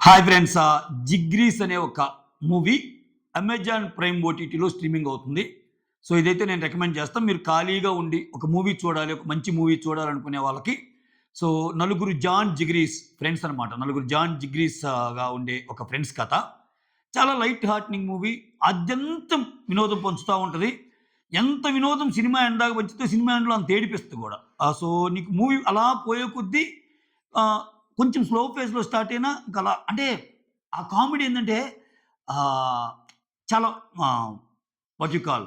Hi friends, జిగ్రీస్ అనే ఒక movie Amazon prime ఓటీటీలో స్ట్రీమింగ్ అవుతుంది. సో ఇదైతే నేను రికమెండ్ చేస్తాను. మీరు ఖాళీగా ఉండి ఒక మూవీ చూడాలి, ఒక మంచి మూవీ చూడాలనుకునే వాళ్ళకి. సో నలుగురు జాన్ జిగ్రీస్ ఫ్రెండ్స్ అనమాట. నలుగురు జాన్ జిగ్రీస్గా ఉండే ఒక ఫ్రెండ్స్ కథ. చాలా లైట్ హార్ట్నింగ్ మూవీ. అత్యంతం వినోదం పంచుతూ ఉంటుంది. ఎంత వినోదం సినిమా ఎండాక పంచితే సినిమా ఎండ్లో అంత ఏడిపిస్తుంది కూడా. సో నీకు మూవీ అలా పోయే కొద్దీ కొంచెం స్లో ఫేజ్‌లో స్టార్ట్ అయినా ఇంక అలా అంటే ఆ కామెడీ ఏందంటే చాలా వాట్ యూ కాల్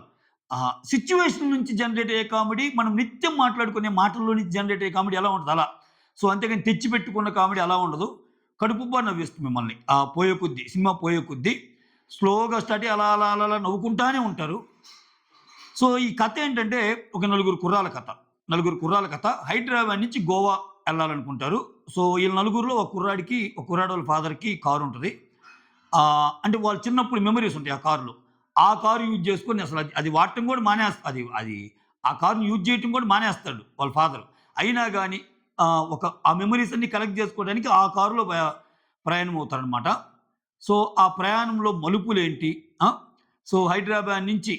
సిట్యుయేషన్ నుంచి జనరేట్ అయ్యే కామెడీ, మనం నిత్యం మాట్లాడుకునే మాటల్లో నుంచి జనరేట్ అయ్యే కామెడీ ఎలా ఉంటది అలా. సో అంతేగాని తెచ్చిపెట్టుకున్న కామెడీ అలా ఉండదు. కడుపుబ్బా నవ్విస్తుంది మిమ్మల్ని. పోయే కొద్దీ సినిమా పోయే కొద్దీ స్లోగా స్టార్ట్ అయ్యి అలా అలా అలా అలా నవ్వుకుంటానే ఉంటారు. సో ఈ కథ ఏంటంటే ఒక నలుగురు కుర్రాల కథ. హైదరాబాద్ నుంచి గోవా ఎళ్ళాలనుకుంటారు. సో ఈళ్ళ నలుగురిలో ఒక కుర్రాడు వాళ్ళ ఫాదర్‌కి కారు ఉంటది. అంటే వాళ్ళు చిన్నప్పుడు మెమోరీస్ ఉంటాయి ఆ కారులో. ఆ కారు యూజ్ చేసుకొని అసలు అది వాడటం కూడా అది అది ఆ కారుని యూజ్ చేయటం కూడా మానేస్తాడు వాళ్ళ ఫాదర్. అయినా గాని ఆ మెమోరీస్ అన్నీ కలెక్ట్ చేసుకోవడానికి ఆ కారులో ప్రయాణం అవుతారనమాట. సో ఆ ప్రయాణంలో మలుపులేంటి? సో హైదరాబాద్ నుంచి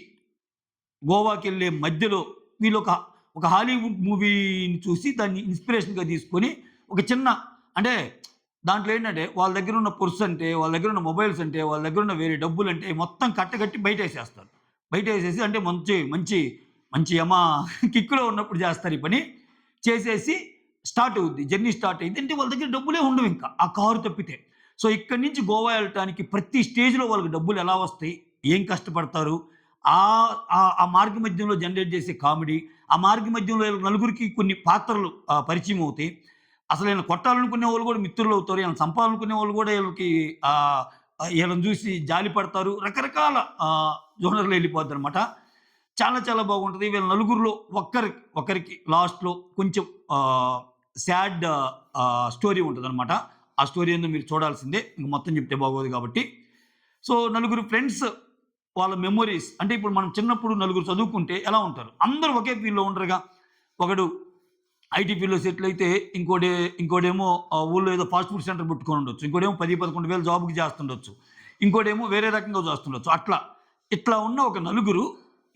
గోవాకెళ్ళే మధ్యలో వీళ్ళొక హాలీవుడ్ మూవీని చూసి దాన్ని ఇన్స్పిరేషన్‌గా తీసుకొని ఒక చిన్న అంటే దాంట్లో ఏంటంటే వాళ్ళ దగ్గర ఉన్న పర్స్ అంటే, వాళ్ళ దగ్గర ఉన్న మొబైల్స్ అంటే, వాళ్ళ దగ్గర ఉన్న వేరే డబ్బులంటే మొత్తం కట్టకట్టి బయటేసేస్తారు. బయటేసేసి అంటే మంచి మంచి మంచి కిక్‌లో ఉన్నప్పుడు చేస్తారు ఈ పని. చేసేసి స్టార్ట్ అవుద్ది. జర్నీ స్టార్ట్ అయ్యిద్ది. అంటే వాళ్ళ దగ్గర డబ్బులే ఉండవింక. ఆ కారు తప్పితే. సో ఇక్కడి నుంచి గోవా ఎళ్ళటానికి ప్రతి స్టేజ్‌లో వాళ్ళకి డబ్బులు ఎలా వస్తాయి? ఏం కష్టపడతారు? ఆ మార్గ మధ్యంలో జనరేట్ చేసే కామెడీ, ఆ మార్గ మధ్యంలో నలుగురికి కొన్ని పాత్రలు పరిచయం అవుతాయి. అసలు ఈళ్ళని కొట్టాలనుకునే వాళ్ళు కూడా మిత్రులవుతారు. ఈళ్ళని చంపాలనుకునే వాళ్ళు కూడా ఈళ్ళకి ఈళ్ళని చూసి జాలి పడతారు. రకరకాల జోనర్‌లో ఎళ్ళిపోద్దనమాట. చాలా చాలా బాగుంటది. వీళ్ళ నలుగురిలో ఒకరికి లాస్ట్‌లో కొంచెం సాడ్ స్టోరీ ఉంటదనమాట. ఆ స్టోరీ ఏందో మీరు చూడాల్సిందే. ఇంక మొత్తం చెప్తే బాగోదు కాబట్టి. సో నలుగురు ఫ్రెండ్స్ వాళ్ళ మెమోరీస్ అంటే ఇప్పుడు మనం చిన్నప్పుడు నలుగురు చదువుకుంటే ఎలా ఉంటారు? అందరూ ఒకే ఫీల్డ్‌లో ఉండరుగా. ఒకడు ఐటీ ఫీల్డ్‌లో సెటిల్ అయితే ఇంకోడేమో ఊళ్ళో ఏదో ఫాస్ట్ ఫుడ్ సెంటర్ పెట్టుకొని ఉండొచ్చు. ఇంకోడేమో 10, 11 వేలు జాబ్‌కి చేస్తుండొచ్చు. ఇంకోడేమో వేరే రకంగా చేస్తుండొచ్చు. ఇట్లా ఉన్న ఒక నలుగురు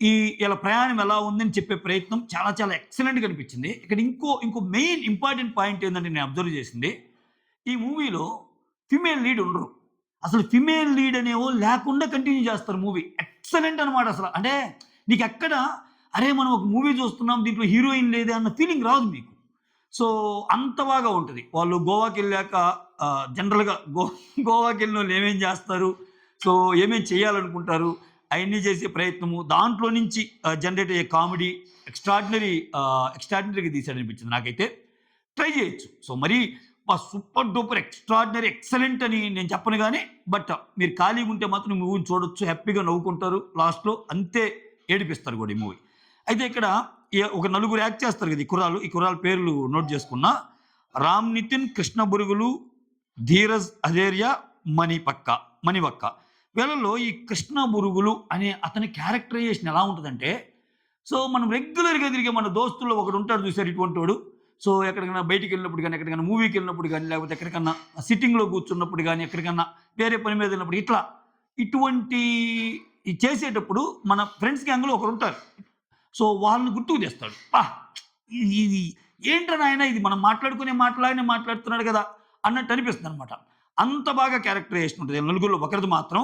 ఈళ్ళ ప్రయాణం ఎలా ఉందని చెప్పే ప్రయత్నం చాలా చాలా ఎక్సలెంట్‌గా అనిపించింది. ఇక్కడ ఇంకో మెయిన్ ఇంపార్టెంట్ పాయింట్ ఏందంటే నేను అబ్జర్వ్ చేసింది. ఈ మూవీలో ఫీమేల్ లీడ్ ఉండరు. అసలు ఫీమేల్ లీడ్ అనేవాళ్ళు లేకుండా కంటిన్యూ చేస్తారు మూవీ. ఎక్సలెంట్ అనమాట అసల. అంటే నీకెక్కడ అరే! మనం ఒక మూవీ చూస్తున్నాం దీంట్లో హీరోయిన్ లేదే అన్న ఫీలింగ్ రాదు మీకు. సో అంత బాగా ఉంటది. వాళ్ళు గోవాకెళ్ళాక జనరల్‌గా గోవాకెళ్ళినోళ్ళు ఏమేం చేస్తారు? సో ఏమేం చేయాలనుకుంటారు? అయన్నీ చేసే ప్రయత్నము. దాంట్లో నుంచి జనరేట్ అయ్యే కామెడీ ఎక్స్‌ట్రార్డినరీగా తీశాడనిపించింది నాకైతే. ట్రై చేయొచ్చు. సో మరీ సూపర్ డూపర్ ఎక్స్‌ట్రార్డినరీ ఎక్సలెంట్ అని నేను చెప్పను గానీ, బట్ మీరు ఖాళీగా ఉంటే మాత్రం ఈ మూవీని చూడొచ్చు. హ్యాపీగా నవ్వుకుంటారు. లాస్ట్‌లో అంతే ఏడిపిస్తారు కూడా ఈ మూవీ. అయితే ఇక్కడ ఒక నలుగురు యాక్ట్ చేస్తారు కదా! ఈ కుర్రాళ్ళ పేర్లు నోట్ చేసుకున్నా. రామ్ నితిన్, కృష్ణ బురుగులు, ధీరజ్ అధేర్య, మణివక్క. వీళ్ళలో ఈ కృష్ణ బురుగులు అనే అతని క్యారెక్టరైజేషన్ ఎలా ఉంటదంటే, సో మనం రెగ్యులర్‌గా తిరిగే మన దోస్తుల్లో ఒకడుంటాడు చూసారు ఇటువంటోడు. సో ఎక్కడికైనా బయటికెళ్ళినప్పుడు గానీ, ఎక్కడికైనా మూవీకెళ్ళినప్పుడు గానీ, లేకపోతే ఎక్కడికన్నా సిట్టింగ్‌లో కూర్చున్నప్పుడు గానీ, ఎక్కడికన్నా వేరే పని మీద వెళ్ళినప్పుడు ఇటువంటి చేసేటప్పుడు మన ఫ్రెండ్స్ గ్యాంగ్‌లో ఒకరుంటారు. సో వాళ్ళని గుర్తుకు తెస్తాడు. ఇది ఏంట్రా నాయనా ఇది మనం మాట్లాడుకునే మాటలాగానే మాట్లాడుతున్నాడు కదా! అన్నట్టు అనిపిస్తుందనమాట. అంత బాగా క్యారెక్టరైజేషన్ ఉంటది. నలుగురిలో ఒకరిది మాత్రం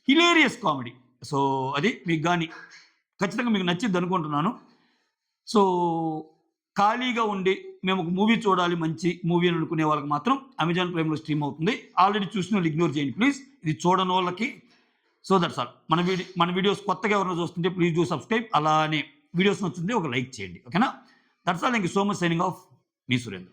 హిలేరియస్ కామెడీ. సో అది మీకు గాని ఖచ్చితంగా మీకు నచ్చిద్దనుకుంటున్నాను. సో ఖాళీగా ఉండి మేము ఒక మూవీ చూడాలి మంచి మూవీ అని అనుకునే వాళ్ళకి మాత్రం అమెజాన్ ప్రైమ్‌లో స్ట్రీమ్ అవుతుంది. ఆల్రెడీ చూసినోళ్ళు ఇగ్నోర్ చేయండి ప్లీజ్. ఇది చూడనోళ్ళకి సో దట్స్ ఆల్. మన వీడియోస్ కొత్తగా ఎవరైనా చూస్తుంటే ప్లీజ్ డూ సబ్స్క్రైబ్. అలానే వీడియోస్ నచ్చుతుంటే ఒక లైక్ చేయండి. ఓకేనా? That's all. Thank you so much. Signing off. Me Surendra.